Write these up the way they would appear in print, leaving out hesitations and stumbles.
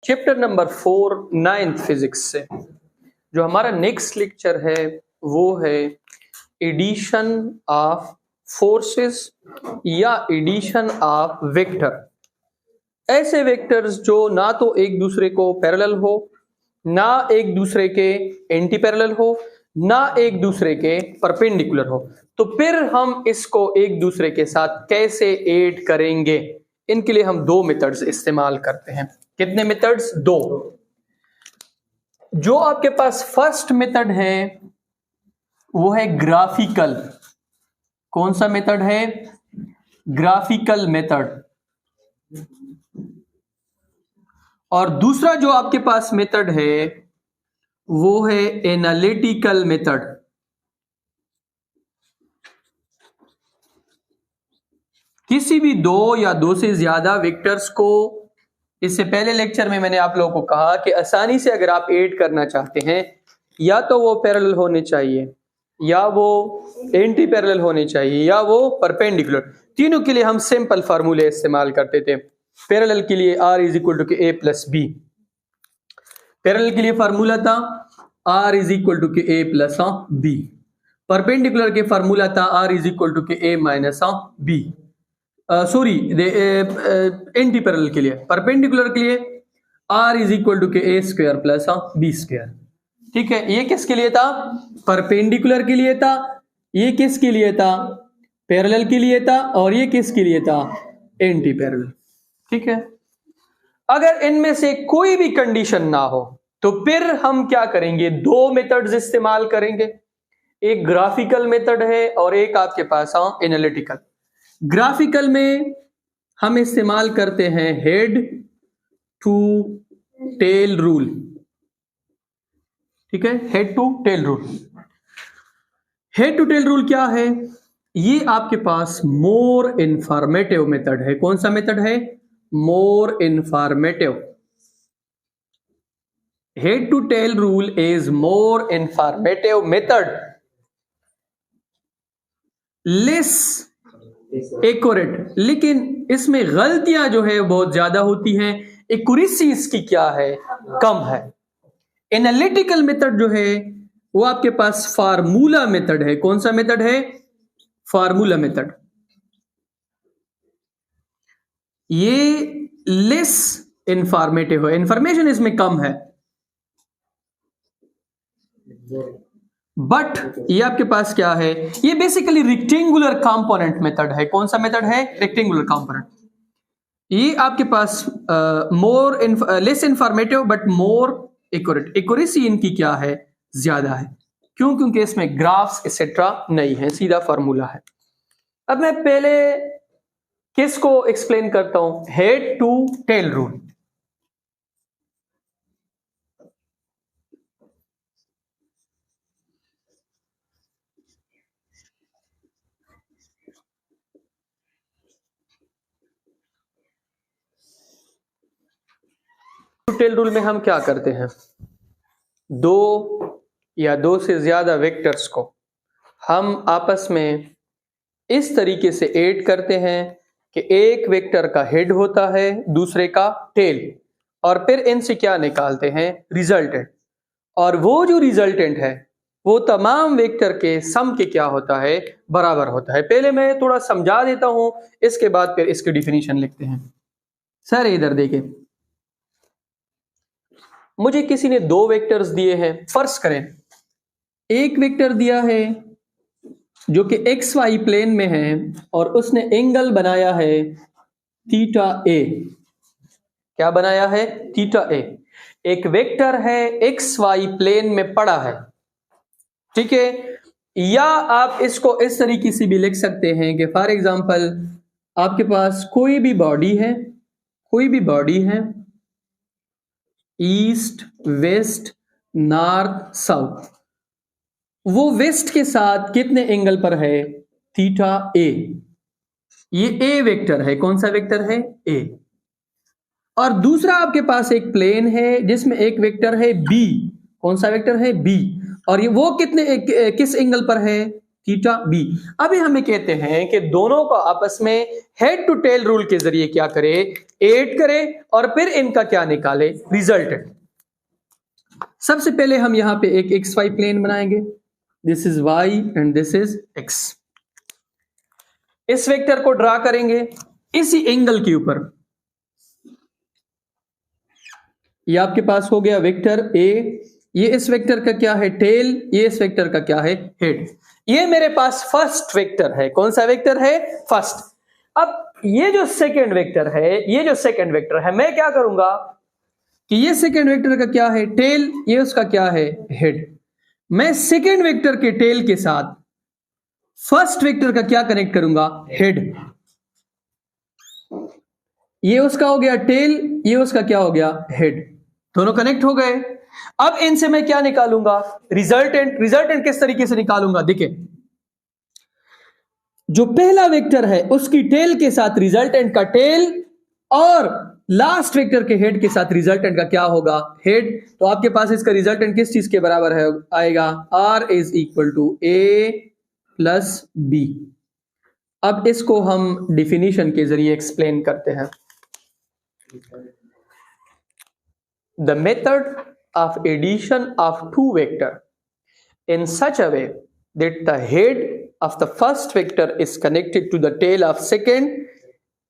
Chapter number 4 9th physics से जो हमारा नेक्स्ट लेक्चर है वो है एडिशन ऑफ फोर्सेस या एडिशन ऑफ वेक्टर। ऐसे वेक्टर्स जो ना तो एक दूसरे को पैरेलल हो, ना एक दूसरे के एंटी पैरेलल हो, ना एक दूसरे के परपेंडिकुलर हो, तो फिर हम इसको एक दूसरे के साथ कैसे ऐड करेंगे, इनके लिए हम दो मेथड्स इस्तेमाल करते हैं। कितने मेथड्स? दो। जो आपके पास फर्स्ट मेथड है वो है ग्राफिकल। कौन सा मेथड है? Graphical method. और दूसरा जो आपके पास मेथड है वो है एनालिटिकल मेथड। किसी भी दो या दो से ज्यादा वेक्टर्स को, इससे पहले लेक्चर में मैंने आप लोगों को कहा कि आसानी से अगर आप ऐड करना चाहते हैं, या तो वो पैरेलल होने चाहिए, या वो एंटी पैरेलल होने चाहिए, या वो परपेंडिकुलर। तीनों के लिए हम सिंपल फार्मूले इस्तेमाल करते थे। पैरेलल के लिए R इज इक्वल टू के A प्लस बी। पैरेलल के लिए फार्मूला था R इज इक्वल टू के A प्लस बी। परपेंडिकुलर के फार्मूला था R इज इक्वल टू के A minus B. Sorry, anti parallel के लिए, परपेंडिकुलर के लिए R इज इक्वल टू के A square plus B square. ठीक है, ये किसके लिए था? परपेंडिकुलर के लिए था। ये किसके लिए था? पैरेलल के लिए था। और ये किसके लिए था? Anti parallel. ठीक है, अगर इनमें से कोई भी कंडीशन ना हो तो फिर हम क्या करेंगे? दो मेथड्स इस्तेमाल करेंगे। एक ग्राफिकल मेथड है और एक आपके पास एनालिटिकल। ग्राफिकल में हम इस्तेमाल करते हैं हेड टू टेल रूल। ठीक है, head to tail rule. Head to tail rule क्या है? ये आपके पास मोर इंफॉर्मेटिव मेथड है। कौन सा मेथड है? More informative. Head to tail rule is more informative method, less accurate, लेकिन इसमें गलतियां जो है बहुत ज्यादा होती हैं। एक्यूरेसी इसकी क्या है? कम है। एनालिटिकल मेथड जो है वो आपके पास फार्मूला मेथड है। कौन सा मेथड है? Formula method. ये लेस इंफॉर्मेटिव है, इंफॉर्मेशन इसमें कम है, बट ये आपके पास क्या है? ये बेसिकली रेक्टेंगुलर कंपोनेंट मेथड है। कौन सा मेथड है? Rectangular component. ये आपके पास less informative but more accurate. Accuracy इनकी क्या है? ज्यादा है। क्यों? क्योंकि इसमें ग्राफ्स एक्सेट्रा नहीं है, सीधा फार्मूला है। अब मैं पहले किसको एक्सप्लेन करता हूं? Head to tail rule. Tail rule में हम क्या करते हैं? दो या दो से ज्यादा वेक्टर्स को हम आपस में इस तरीके से ऐड करते हैं कि एक वेक्टर का हेड होता है, दूसरे का टेल, और फिर इनसे क्या निकालते हैं? रिजल्टेंट। और वो जो रिजल्टेंट है वो तमाम वेक्टर के सम के क्या होता है? बराबर होता है। पहले मैं थोड़ा समझा देता हूं, इसके बाद फिर इसकी डिफिनीशन लिखते हैं। सर इधर देखिए, मुझे किसी ने दो वेक्टर्स दिए हैं। फर्ज करें एक वेक्टर दिया है जो कि एक्स वाई प्लेन में है और उसने एंगल बनाया है थीटा ए। क्या बनाया है? थीटा ए। एक वेक्टर है एक्स वाई प्लेन में पड़ा है। ठीक है, या आप इसको इस तरीके से भी लिख सकते हैं कि फॉर एग्जांपल आपके पास कोई भी बॉडी है, ईस्ट वेस्ट नॉर्थ साउथ, वो वेस्ट के साथ कितने एंगल पर है? थीटा ए। ये ए वेक्टर है। कौन सा वेक्टर है? ए। और दूसरा आपके पास एक प्लेन है जिसमें एक वेक्टर है बी। कौन सा वेक्टर है? बी। और ये वो किस एंगल पर है? Theta B. अभी हमें कहते हैं कि दोनों को आपस में हेड टू टेल रूल के जरिए क्या करे, ऐड करे और फिर इनका क्या निकाले, रिजल्टेंट। सबसे पहले हम यहां पे एक XY प्लेन बनाएंगे, this is Y and this is X। इस वेक्टर को ड्रा करेंगे इसी एंगल के ऊपर। ये आपके पास हो गया वेक्टर A, ये इस वेक्टर का क्या है, टेल, ये इस वेक्टर का क्या है, हेड। ये मेरे पास फर्स्ट वेक्टर है। कौन सा वेक्टर है, फर्स्ट। अब ये जो सेकंड वेक्टर है, ये जो सेकंड वेक्टर है, मैं क्या करूंगा कि ये सेकंड वेक्टर का क्या है, टेल, ये उसका क्या है, हेड। मैं सेकंड वेक्टर के टेल के साथ फर्स्ट वेक्टर का क्या कनेक्ट करूंगा, हेड। ये उसका हो गया टेल, ये उसका क्या हो गया, हेड। दोनों कनेक्ट हो गए। अब इनसे मैं क्या निकालूंगा, रिजल्टेंट। रिजल्टेंट किस तरीके से निकालूंगा, देखिए जो पहला वेक्टर है उसकी टेल के साथ रिजल्टेंट का टेल और लास्ट वेक्टर के हेड के साथ रिजल्टेंट का क्या होगा, हेड। तो आपके पास इसका रिजल्टेंट किस चीज के बराबर है, आएगा R is equal to A plus B। अब इसको हम डिफिनीशन के जरिए एक्सप्लेन करते हैं। The method of addition of two vector in such a way that the head of the first vector is connected to the tail of second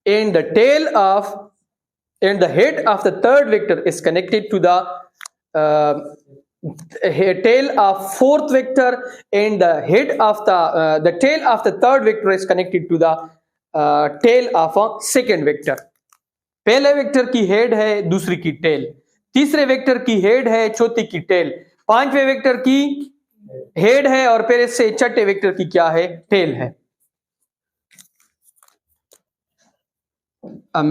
and the head of the third vector is connected to the tail of fourth vector and the head of the tail of the third vector is connected to the tail of a second vector। पहले vector की head है, दूसरी की tell, तीसरे vector की head है, चौथी की टेल, पांचवें वेक्टर की हेड है और फिर इससे छठे वेक्टर की क्या है, टेल है। अब